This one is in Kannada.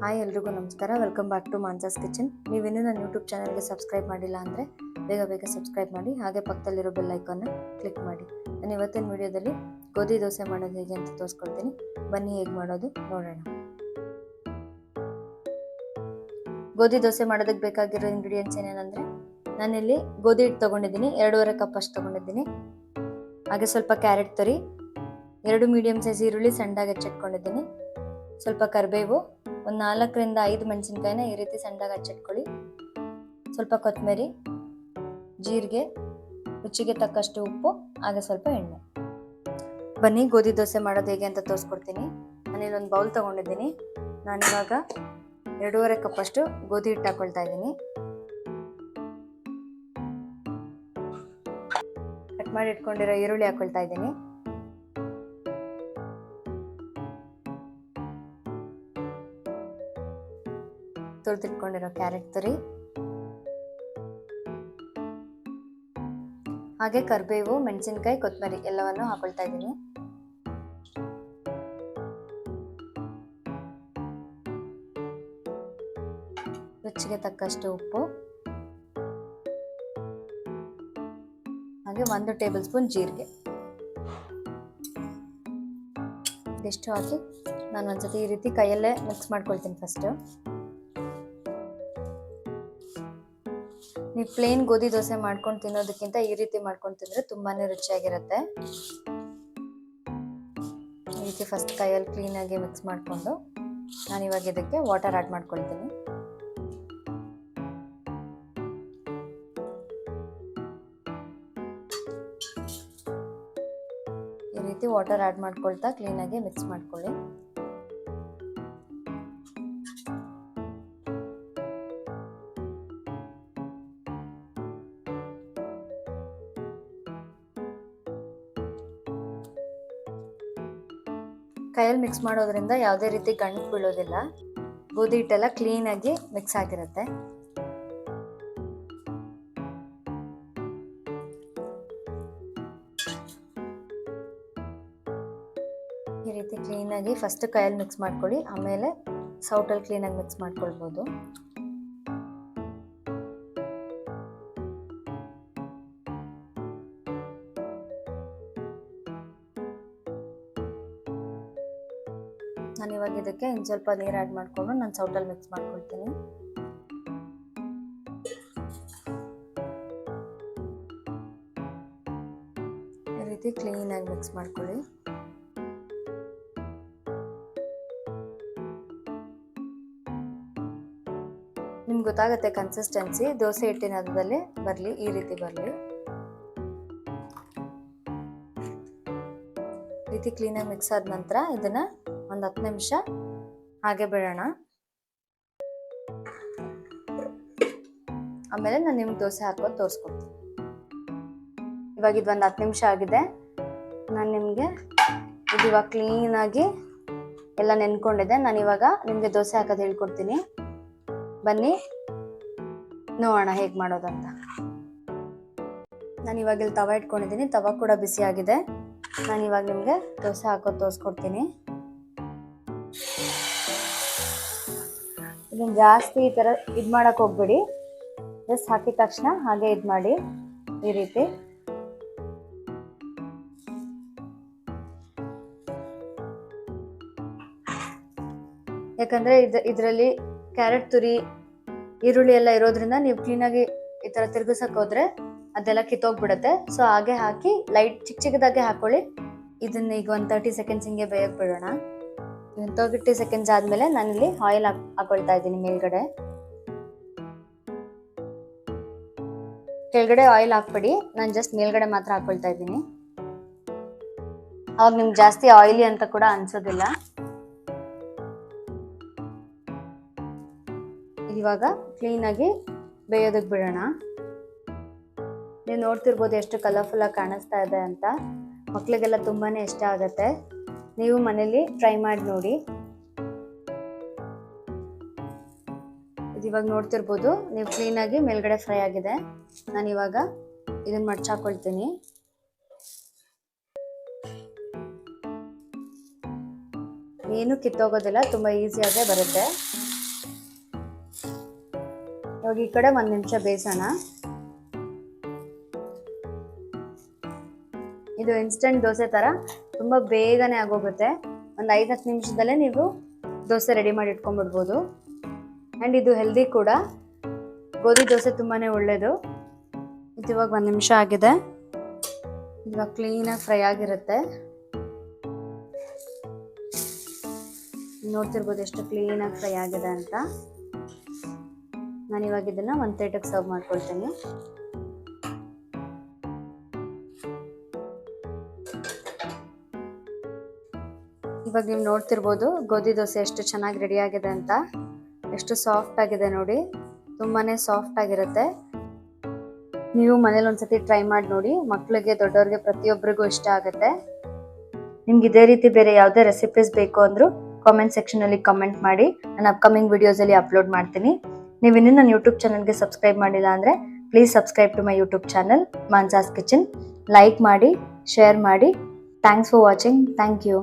ಹಾಯ್ ಎಲ್ರಿಗೂ ನಮಸ್ಕಾರ. Welcome back to Mansa's kitchen. ನೀವಿನ್ನೂ ನನ್ನ ಯೂಟ್ಯೂಬ್ ಚಾನಲ್ಗೆ ಸಬ್ಸ್ಕ್ರೈಬ್ ಮಾಡಿಲ್ಲ ಅಂದರೆ ಬೇಗ ಸಬ್ಸ್ಕ್ರೈಬ್ ಮಾಡಿ, ಹಾಗೆ ಪಕ್ಕದಲ್ಲಿರೋ ಬೆಲ್ ಐಕಾನ್ನ ಕ್ಲಿಕ್ ಮಾಡಿ. ನಾನು ಇವತ್ತಿನ ವಿಡಿಯೋದಲ್ಲಿ ಗೋಧಿ ದೋಸೆ ಮಾಡೋದು ಹೇಗೆ ಅಂತ ತೋರಿಸ್ಕೊಡ್ತೀನಿ. ಬನ್ನಿ ಹೇಗೆ ಮಾಡೋದು ನೋಡೋಣ. ಗೋಧಿ ದೋಸೆ ಮಾಡೋದಕ್ಕೆ ಬೇಕಾಗಿರೋ ಇಂಗ್ರೀಡಿಯೆಂಟ್ಸ್ ಏನೇನೆಂದರೆ, ನಾನಿಲ್ಲಿ ಗೋಧಿ ಹಿಟ್ಟು ತೊಗೊಂಡಿದ್ದೀನಿ, 2.5 ಕಪ್ ಅಷ್ಟು ತೊಗೊಂಡಿದ್ದೀನಿ. ಹಾಗೆ ಸ್ವಲ್ಪ ಕ್ಯಾರೆಟ್ ತುರಿ, 2 ಮೀಡಿಯಮ್ ಸೈಜ್ ಈರುಳ್ಳಿ ಸಣ್ಣದಾಗಿ ಹೆಚ್ಚಿಟ್ಕೊಂಡಿದ್ದೀನಿ, ಸ್ವಲ್ಪ ಕರಿಬೇವು, ಒಂದು 4ರಿಂದ 5 ಮೆಣಸಿನ್ಕಾಯಿನ ಈ ರೀತಿ ಸಣ್ಣದಾಗಿ ಹಚ್ಚಿಟ್ಕೊಳ್ಳಿ, ಸ್ವಲ್ಪ ಕೊತ್ತಂಬರಿ, ಜೀರಿಗೆ, ರುಚಿಗೆ ತಕ್ಕಷ್ಟು ಉಪ್ಪು, ಹಾಗೆ ಸ್ವಲ್ಪ ಎಣ್ಣೆ. ಬನ್ನಿ ಗೋಧಿ ದೋಸೆ ಮಾಡೋದು ಹೇಗೆ ಅಂತ ತೋರಿಸ್ಕೊಡ್ತೀನಿ. ನಾನಿಲ್ಲಿ ಒಂದು ಬೌಲ್ ತೊಗೊಂಡಿದ್ದೀನಿ. ನಾನಿವಾಗ 2.5 ಕಪ್ ಅಷ್ಟು ಗೋಧಿ ಹಿಟ್ಟು ಹಾಕೊಳ್ತಾ ಇದ್ದೀನಿ. ಕಟ್ ಮಾಡಿ ಇಟ್ಕೊಂಡಿರೋ ಈರುಳ್ಳಿ ಹಾಕೊಳ್ತಾ ಇದ್ದೀನಿ. ತುರಿದಿಟ್ಕೊಂಡಿರೋ ಕ್ಯಾರೆಟ್ ತುರಿ, ಹಾಗೆ ಕರಿಬೇವು, ಮೆಣಸಿನ್ಕಾಯಿ, ಕೊತ್ತಂಬರಿ ಎಲ್ಲವನ್ನು ಹಾಕೊಳ್ತಾ ಇದ್ದೀನಿ. ರುಚಿಗೆ ತಕ್ಕಷ್ಟು ಉಪ್ಪು, ಹಾಗೆ 1 ಟೇಬಲ್ ಸ್ಪೂನ್ ಜೀರಿಗೆ. ಇದಿಷ್ಟು ಹಾಕಿ ನಾನು ಒಂದ್ಸತಿ ಈ ರೀತಿ ಕೈಯಲ್ಲೇ ಮಿಕ್ಸ್ ಮಾಡ್ಕೊಳ್ತೀನಿ. ಫಸ್ಟು ನೀವು ಪ್ಲೇನ್ ಗೋಧಿ ದೋಸೆ ಮಾಡ್ಕೊಂಡು ತಿನ್ನೋದಕ್ಕಿಂತ ಈ ರೀತಿ ಮಾಡ್ಕೊಂಡು ತಿಂದರೆ ತುಂಬಾ ರುಚಿಯಾಗಿರುತ್ತೆ. ಈ ರೀತಿ ಫಸ್ಟ್ ಕೈಯಲ್ಲಿ ಕ್ಲೀನಾಗಿ ಮಿಕ್ಸ್ ಮಾಡಿಕೊಂಡು ನಾನಿವಾಗ ಇದಕ್ಕೆ ವಾಟರ್ ಆ್ಯಡ್ ಮಾಡ್ಕೊಳ್ತೀನಿ. ಈ ರೀತಿ ವಾಟರ್ ಆ್ಯಡ್ ಮಾಡ್ಕೊಳ್ತಾ ಕ್ಲೀನಾಗಿ ಮಿಕ್ಸ್ ಮಾಡ್ಕೊಳ್ಳಿ. ಕೈಯಲ್ಲಿ ಮಿಕ್ಸ್ ಮಾಡೋದ್ರಿಂದ ಯಾವುದೇ ರೀತಿ ಗಂಟು ಬೀಳೋದಿಲ್ಲ. ಗೋಧಿ ಹಿಟ್ಟೆಲ್ಲ ಕ್ಲೀನಾಗಿ ಮಿಕ್ಸ್ ಆಗಿರುತ್ತೆ. ಈ ರೀತಿ ಕ್ಲೀನಾಗಿ ಫಸ್ಟ್ ಕೈಯಲ್ಲಿ ಮಿಕ್ಸ್ ಮಾಡ್ಕೊಳ್ಳಿ, ಆಮೇಲೆ ಸೌಟಲ್ಲಿ ಕ್ಲೀನಾಗಿ ಮಿಕ್ಸ್ ಮಾಡ್ಕೊಳ್ಬೋದು. ನಾನಿವಾಗ ಇದಕ್ಕೆ ಇನ್ನು ಸ್ವಲ್ಪ ನೀರು ಆ್ಯಡ್ ಮಾಡಿಕೊಂಡು ನಾನು ಸೌಟಲ್ಲಿ ಮಿಕ್ಸ್ ಮಾಡ್ಕೊಳ್ತೀನಿ. ಈ ರೀತಿ ಕ್ಲೀನಾಗಿ ಮಿಕ್ಸ್ ಮಾಡ್ಕೊಳ್ಳಿ. ನಿಮ್ಗೆ ಗೊತ್ತಾಗುತ್ತೆ ಕನ್ಸಿಸ್ಟೆನ್ಸಿ ದೋಸೆ ಹಿಟ್ಟಿನ ಹದದಲ್ಲಿ ಬರಲಿ, ಈ ರೀತಿ ಬರಲಿ. ಈ ರೀತಿ ಕ್ಲೀನಾಗಿ ಮಿಕ್ಸ್ ಆದ ನಂತರ ಇದನ್ನು ಒಂದು 10 ನಿಮಿಷ ಹಾಗೆ ಬಿಡೋಣ. ಆಮೇಲೆ ನಾನು ನಿಮ್ಗೆ ದೋಸೆ ಹಾಕೋದು ತೋರಿಸ್ಕೊಡ್ತೀನಿ. ಇವಾಗ ಇದು ಒಂದು 10 ನಿಮಿಷ ಆಗಿದೆ. ನಾನು ನಿಮಗೆ ಇದು ಇವಾಗ ಕ್ಲೀನಾಗಿ ಎಲ್ಲ ನೆನ್ಕೊಂಡಿದ್ದೆ. ನಾನಿವಾಗ ನಿಮಗೆ ದೋಸೆ ಹಾಕೋದು ಹೇಳ್ಕೊಡ್ತೀನಿ. ಬನ್ನಿ ನೋಡೋಣ ಹೇಗೆ ಮಾಡೋದಂತ. ನಾನು ಇವಾಗ ಇಲ್ಲಿ ತವ ಇಟ್ಕೊಂಡಿದ್ದೀನಿ. ತವ ಕೂಡ ಬಿಸಿ ಆಗಿದೆ. ನಾನಿವಾಗ ನಿಮಗೆ ದೋಸೆ ಹಾಕೋದು ತೋರಿಸ್ಕೊಡ್ತೀನಿ. ಇದನ್ನು ಜಾಸ್ತಿ ಈ ಥರ ಇದು ಮಾಡೋಕ್ಕೆ ಹೋಗ್ಬೇಡಿ. ಜಸ್ಟ್ ಹಾಕಿದ ತಕ್ಷಣ ಹಾಗೆ ಇದು ಮಾಡಿ ಈ ರೀತಿ. ಯಾಕಂದರೆ ಇದರಲ್ಲಿ ಕ್ಯಾರೆಟ್ ತುರಿ, ಈರುಳ್ಳಿ ಎಲ್ಲ ಇರೋದ್ರಿಂದ ನೀವು ಕ್ಲೀನಾಗಿ ಈ ಥರ ತಿರುಗಿಸಕ್ಕೆ ಹೋದರೆ ಅದೆಲ್ಲ ಕಿತ್ತೋಗ್ಬಿಡುತ್ತೆ. ಸೊ ಹಾಗೆ ಹಾಕಿ ಲೈಟ್ ಚಿಕ್ಕದಾಗೆ ಹಾಕ್ಕೊಳ್ಳಿ. ಇದನ್ನ ಈಗ ಒಂದು 30 ಸೆಕೆಂಡ್ಸ್ ಹಿಂಗೆ ಬೇಯಕ್ಕೆ ಬಿಡೋಣ. 30 ಸೆಕೆಂಡ್ಸ್ ಆದಮೇಲೆ ನಾನಿಲ್ಲಿ ಆಯಿಲ್ ಹಾಕೊಳ್ತಾ ಇದ್ದೀನಿ ಮೇಲ್ಗಡೆ. ಕೆಳಗಡೆ ಆಯಿಲ್ ಹಾಕ್ಬಿಡಿ, ನಾನು ಜಸ್ಟ್ ಮೇಲ್ಗಡೆ ಮಾತ್ರ ಹಾಕೊಳ್ತಾ ಇದ್ದೀನಿ. ಅವಾಗ ನಿಮ್ಗೆ ಜಾಸ್ತಿ ಆಯಿಲಿ ಅಂತ ಕೂಡ ಅನ್ಸೋದಿಲ್ಲ. ಇವಾಗ ಕ್ಲೀನಾಗಿ ಬೇಯೋದಕ್ಕೆ ಬಿಡೋಣ. ನೀವು ನೋಡ್ತಿರ್ಬೋದು ಎಷ್ಟು ಕಲರ್ಫುಲ್ಲಾಗಿ ಕಾಣಿಸ್ತಾ ಇದೆ ಅಂತ. ಮಕ್ಕಳಿಗೆಲ್ಲ ತುಂಬಾ ಇಷ್ಟ ಆಗುತ್ತೆ. ನೀವು ಮನೇಲಿ ಟ್ರೈ ಮಾಡಿ ನೋಡಿ. ಇದು ಇವಾಗ ನೋಡ್ತಿರ್ಬೋದು ನೀವು ಕ್ಲೀನಾಗಿ ಮೇಲ್ಗಡೆ ಫ್ರೈ ಆಗಿದೆ. ನಾನಿವಾಗ ಇದನ್ನು ಮಡ್ಚಾಕೊಳ್ತೀನಿ. ಏನು ಕಿತ್ತೋಗೋದಿಲ್ಲ, ತುಂಬ ಈಸಿಯಾಗೇ ಬರುತ್ತೆ. ಇವಾಗ ಈ ಕಡೆ 1 ನಿಮಿಷ ಬೇಯಿಸೋಣ. ಇದು ಇನ್ಸ್ಟೆಂಟ್ ದೋಸೆ ಥರ ತುಂಬ ಬೇಗನೆ ಆಗೋಗುತ್ತೆ. ಒಂದು 5-10 ನಿಮಿಷದಲ್ಲೇ ನೀವು ದೋಸೆ ರೆಡಿ ಮಾಡಿ ಇಟ್ಕೊಂಡ್ಬಿಡ್ಬೋದು. ಆ್ಯಂಡ್ ಇದು ಹೆಲ್ದಿ ಕೂಡ. ಗೋಧಿ ದೋಸೆ ತುಂಬಾ ಒಳ್ಳೆಯದು. ಇದು ಇವಾಗ 1 ನಿಮಿಷ ಆಗಿದೆ. ಇವಾಗ ಕ್ಲೀನಾಗಿ ಫ್ರೈ ಆಗಿರುತ್ತೆ. ನೋಡ್ತಿರ್ಬೋದು ಎಷ್ಟು ಕ್ಲೀನಾಗಿ ಫ್ರೈ ಆಗಿದೆ ಅಂತ. ನಾನು ಇವಾಗ ಇದನ್ನು ಒಂದು ಪ್ಲೇಟಿಗೆ ಸರ್ವ್ ಮಾಡ್ಕೊಳ್ತೀನಿ. ಇವಾಗ ನೀವು ನೋಡ್ತಿರ್ಬೋದು ಗೋಧಿ ದೋಸೆ ಎಷ್ಟು ಚೆನ್ನಾಗಿ ರೆಡಿ ಆಗಿದೆ ಅಂತ. ಎಷ್ಟು ಸಾಫ್ಟ್ ಆಗಿದೆ ನೋಡಿ, ತುಂಬಾ ಸಾಫ್ಟ್ ಆಗಿರುತ್ತೆ. ನೀವು ಮನೇಲಿ ಒಂದ್ಸತಿ ಟ್ರೈ ಮಾಡಿ ನೋಡಿ. ಮಕ್ಕಳಿಗೆ ದೊಡ್ಡವ್ರಿಗೆ ಪ್ರತಿಯೊಬ್ಬರಿಗೂ ಇಷ್ಟ ಆಗುತ್ತೆ. ನಿಮ್ಗೆ ಇದೇ ರೀತಿ ಬೇರೆ ಯಾವುದೇ ರೆಸಿಪೀಸ್ ಬೇಕು ಅಂದರೂ ಕಾಮೆಂಟ್ ಸೆಕ್ಷನಲ್ಲಿ ಕಮೆಂಟ್ ಮಾಡಿ. ನಾನು ಅಪ್ಕಮಿಂಗ್ ವಿಡಿಯೋಸಲ್ಲಿ ಅಪ್ಲೋಡ್ ಮಾಡ್ತೀನಿ. ನೀವು ಇನ್ನೂ ನನ್ನ ಯೂಟ್ಯೂಬ್ ಚಾನಲ್ಗೆ ಸಬ್ಸ್ಕ್ರೈಬ್ ಮಾಡಿಲ್ಲ ಅಂದರೆ please subscribe to my YouTube channel Mansa's kitchen. Like ಮಾಡಿ, ಶೇರ್ ಮಾಡಿ. Thanks for watching. Thank you.